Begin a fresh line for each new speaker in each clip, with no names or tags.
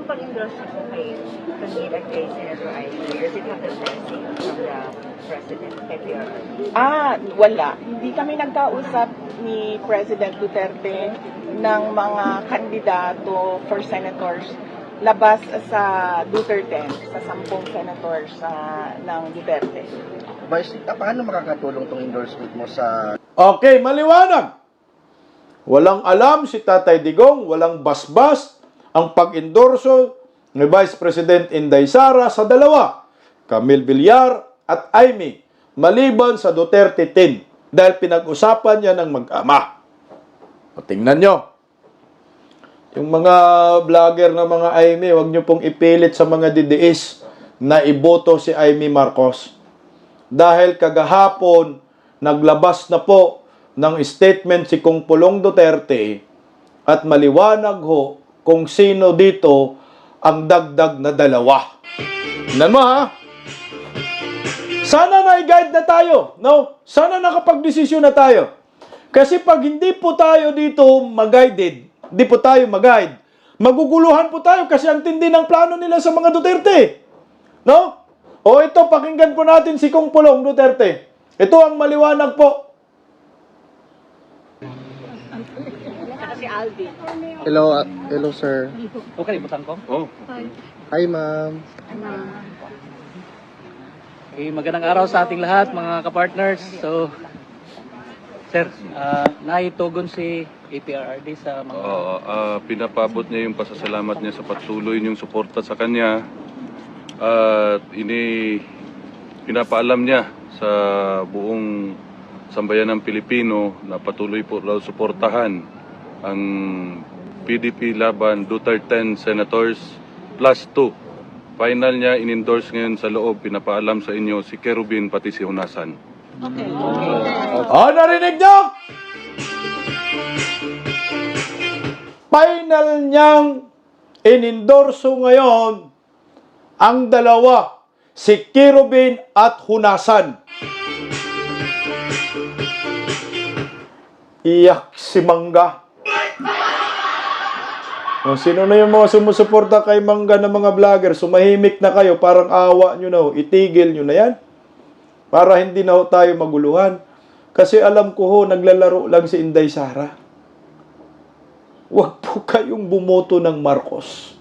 pag-endorse niyo po kay candidate kay Senator Ivy, does it have the blessing from the President kay PRRD?
Wala. Hindi kami nagkausap ni President Duterte ng mga kandidato for senators labas sa Duterte, sa 10 senators ng Duterte.
Vice, paano makakatulong tong endorsement mo sa...
Okay, maliwanag. Walang alam si Tatay Digong, walang basbas ang pag-endorso ni Vice President Inday Sara sa dalawa, Camille Villar at Amy, maliban sa Duterte 10, dahil pinag-usapan niya ng mag-ama. O, tingnan nyo. Yung mga vlogger na mga Amy, huwag nyo pong ipilit sa mga DDS na iboto si Amy Marcos. Dahil kagahapon, naglabas na po ng statement si Kung Pulong Duterte at maliwanag ho kung sino dito ang dagdag na dalawa. Tingnan mo ha. Sana na-guide na tayo. No? Sana nakapag-desisyon na tayo. Kasi pag hindi po tayo dito mag-guided, hindi po tayo mag-guide, maguguluhan po tayo kasi ang tindi ng plano nila sa mga Duterte. No? O ito, pakinggan po natin si Kung Pulong Duterte. Ito ang maliwanag po.
Hello sir.
Okay, butang ko.
Hi ma'am.
Okay, magandang araw sa ating lahat, mga kapartners. So, sir, naitugon si APRRD sa mga...
Pinapabot niya yung pasasalamat niya sa patuloy niyong suporta sa kanya. At pinapaalam niya sa buong sambayan ng Pilipino na patuloy po raw suportahan ang PDP laban Duterte 10 Senators plus 2. Final niya, in-endorse ngayon sa loob, pinapaalam sa inyo si Kerubin pati si Hunasan.
Okay.
Narinig niyo? Final niyang in-endorso ngayon ang dalawa, si Kerubin at Hunasan. Iyak si Mangga. O, sino na yung mga sumusuporta kay Mangga na mga vlogger? Sumahimik na kayo, parang awa nyo na ho. Itigil nyo na yan. Para hindi na ho tayo maguluhan. Kasi alam ko ho, naglalaro lang si Inday Sara. Huwag po kayong bumoto ng Marcos.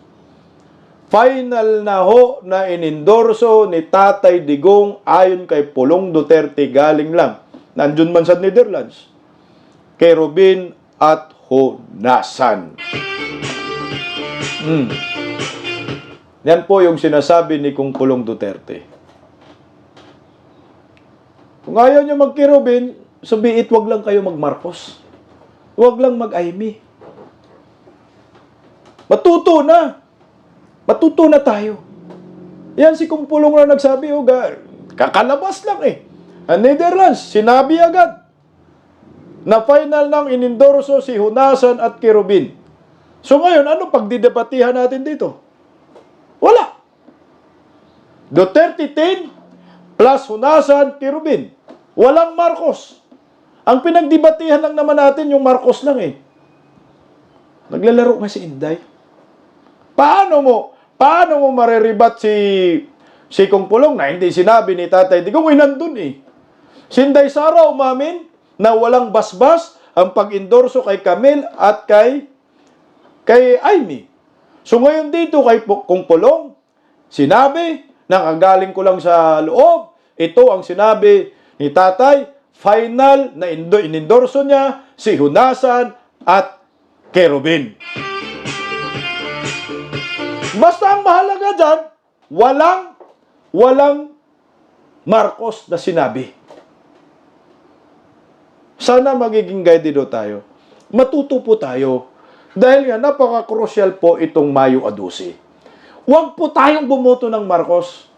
Final na ho na inendorso ni Tatay Digong ayon kay Pulong Duterte galing lang. Nandun man sa Netherlands. Kerubin at Hunasan. Yan po yung sinasabi ni Kung Pulong Duterte. Kung ayaw nyo mag-Kerubin, sabiit wag lang kayo mag-Marcos. Wag lang mag-Amy. Matuto na. Matuto na tayo. Yan si Kung Pulong na nagsabi, kakalabas lang eh. Ang Netherlands, sinabi agad na final nang inendorso si Hunasan at Kerubin. So ngayon, ano pagdidebatihan natin dito? Wala. Duterte 10 plus Hunasan, Kerubin. Walang Marcos. Ang pinagdebatihan lang naman natin yung Marcos lang eh. Naglalaro nga si Inday. Paano mo mariribat si Kung Pulong na hindi sinabi ni Tatay Digong, nandun eh. Si Inday Sara umamin na walang basbas ang pag-endorso kay Camille at kay Amy. So ngayon dito kay Kung Pulong, sinabi, nakagaling ko lang sa loob, ito ang sinabi ni Tatay, final na inendorso niya si Hunasan at Kerubin. Basta ang mahalaga dyan, walang Marcos na sinabi. Sana magiging guided tayo. Matuto po tayo. Dahil nga, napaka-crucial po itong Mayo A12. Huwag po tayong bumoto ng Marcos.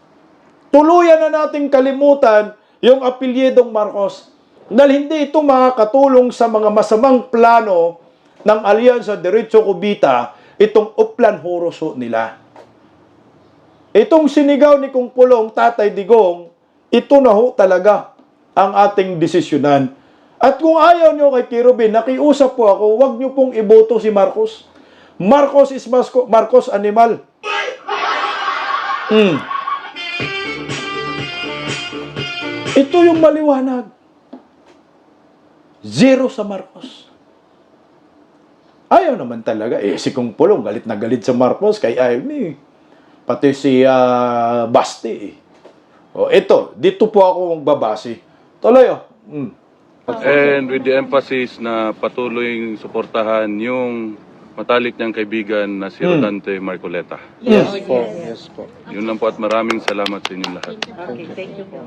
Tuluyan na nating kalimutan yung apelyedong Marcos. Dahil hindi ito makakatulong sa mga masamang plano ng Alyansa Diretso Cubita, itong Uplan Horoso nila. Itong sinigaw ni Kung Pulong, Tatay Digong, ito na ho talaga ang ating desisyonan. At kung ayaw nyo kay Kerubin, nakiusap po ako, huwag nyo pong iboto si Marcos. Marcos is Marcos animal. Mm. Ito yung maliwanag. Zero sa Marcos. Ayaw naman talaga. Si Kung Pulong, galit na galit sa Marcos, kay ayaw ni. Pati si Basti. O, ito, dito po ako magbabase. Tuloy,
And with the emphasis na patuloy suportahan yung matalik niyang kaibigan na si Rodante Marcoleta.
Yes po. Yes po.
Yun lang po at maraming salamat sa inyong lahat.
Okay, thank you po.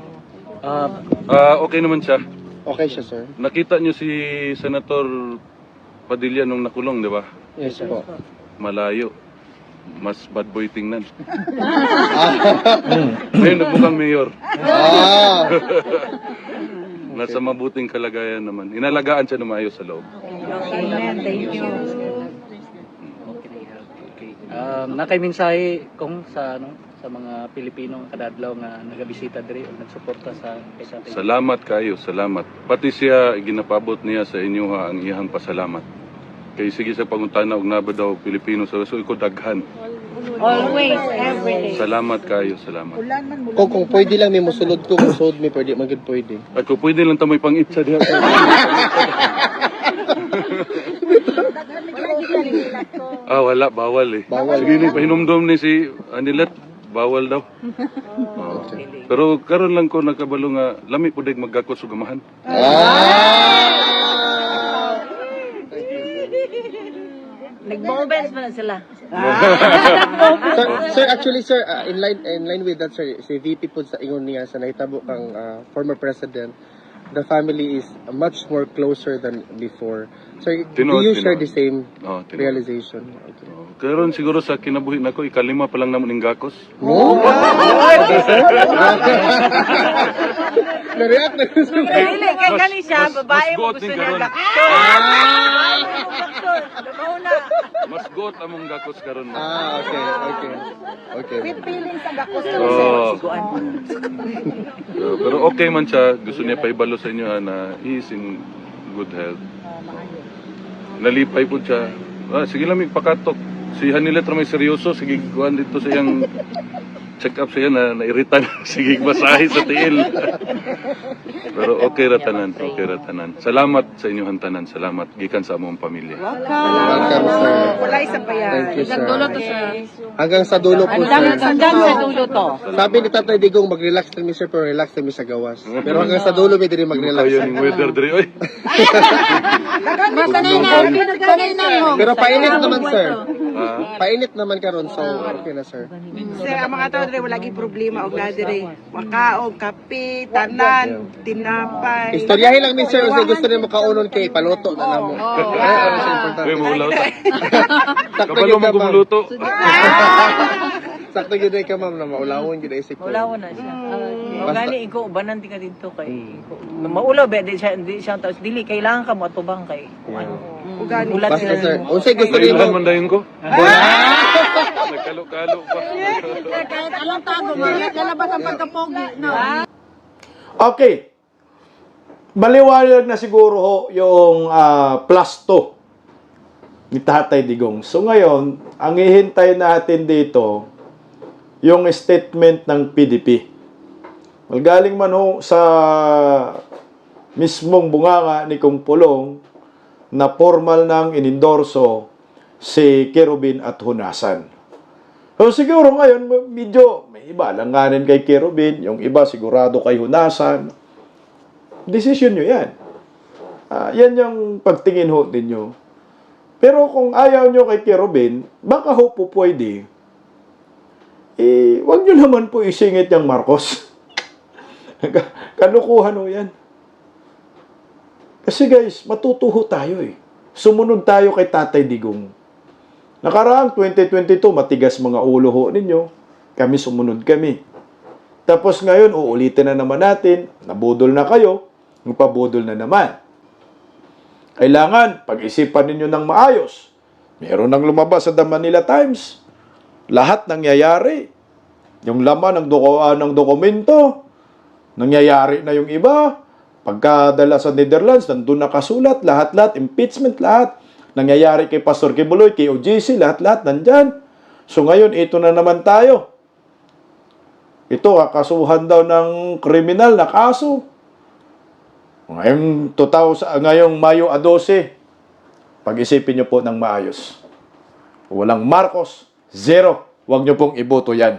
Okay naman siya.
Okay siya, sir.
Nakita niyo si Senator Padilla nung nakulong, di ba?
Yes po.
Malayo. Mas bad boy tingnan. Ngayon nagmukhang mayor.
Ah!
Nasa mabuting kalagayan naman. Inalagaan siya na maayos sa loob.
Amen, thank you.
Okay. Nakaimensahe kung sa mga Pilipino kadadlaw nga nagabisita diri o nagsuporta sa kay Tatay.
Salamat kayo, salamat. Pati siya, ginapabot niya sa inyo ang iyang pasalamat. Kay sige sa pangutana og naba daw Pilipino sa so ko daghan.
Always, every day.
Salamat kayo, salamat.
Kung pwede lang may musulod ko, musod may pwede, magid pwede.
At kung pwede lang tamoy pang-itsa diha. Wala, bawal eh.
Bawal.
Sige ni pahinomdom ni si Anilet, bawal daw. Oo. Pero karon lang ko nagkabalo nga lami pud dag maggakos og gamahan.
Nag-moments pa na sila.
Sir, actually, sir, in line with that, sir, si VP po sa ingon niya sa nahitabo kang former president, the family is much more closer than before. Sir, do you share the same realization? Okay.
Karon siguro sa kinabuhi nako ikalima pa lang namon ning gakos.
Oh? Na-react na sir.
Dili, kay kani siya, babae mo
mas
gusto
goat
niya
din
na.
Mas got among gakos karon.
Okay.
With feelings sa gakos
Oh. Pero okay man siya, gusto niya paibalo sa inyo na he is in good health. Nalipay po siya. Sige lang pakatok. Si Hanilet may seryoso, sige kuan dito sa iyang check up siya na nairita na. Sige masahe sa tiil. Pero okay ra tanan. Salamat sa inyong tanan. Salamat gikan sa among pamilya.
Welcome, sir.
Wala isa pa yan.
Thank you, sir. Hanggang sa dulo po, sir.
Hanggang sa dulo to.
Sabi ni Tatay Digong, mag-relax lang mi sir, pero relax lang mi sa gawas. Pero hanggang sa dulo, may din mag-relax.
Kayo ning weather diri oy.
Sanay na mo.
Pero painit naman, sir. Painit naman karon, so okay na, sir.
Sir, ang mga tao dire wala gi problema og na dire. Makaog, kape, tanan, tinapay.
Istoryahin lang mi, sir, kasi gusto niyo makaunon kay paluto na namo. Ano sa importante?
Uy, maulaw ta.
Sakto
Kabalo
gyud
mo
ka, ma'am.
gumuluto.
Sakto gyud ka, ma'am, na maulawon gyud isip ko.
Wala na siya. O gani iko ubanan ti ka dito kay maulaw ba di siya taos dili kailangan ka mo atubang kay kung ano.
Ugani.
Ulat
Basta,
sila.
sir. Unsay gusto niyo
Nailan
mo?
man dayon ko. Nagkalo-kalo pa.
Kahit alam tago mo, lalabas ang pagkapogi no.
Okay. Maliwanag na siguro ho yung plus 2 ni Tatay Digong. So ngayon, ang ihintay natin dito, yung statement ng PDP. Galing man ho sa mismong bunganga ni Kung Pulong na formal nang inendorso si Kerubin at Hunasan. So siguro ngayon, medyo may iba langanin kay Kerubin, yung iba sigurado kay Hunasan. Decision nyo yan. Yan yung pagtingin ho ninyo. Pero kung ayaw nyo kay Kerubin, baka ho po pwede, wag nyo naman po isingit yung Marcos. Kalukuhan ho yan. Kasi guys, matutuho tayo eh. Sumunod tayo kay Tatay Digong. Nakaraang 2022, matigas mga ulo ho ninyo. Kami sumunod kami. Tapos ngayon, uulitin na naman natin. Nabudol na kayo. Magpabudol na naman. Kailangan, pag-isipan ninyo ng maayos. Meron nang lumabas sa The Manila Times. Lahat nangyayari. Yung laman ng dokumento, nangyayari na yung iba. Pagkadala sa Netherlands, nandun nakasulat, lahat-lahat, impeachment, lahat. Nangyayari kay Pastor Kibuloy, kay OGC, lahat-lahat nandyan. So ngayon, ito na naman tayo. Ito, kakasuhan daw ng kriminal na kaso. Ngayong Mayo 12, pag-isipin nyo po ng maayos. Walang Marcos, zero. Huwag nyo pong iboto yan.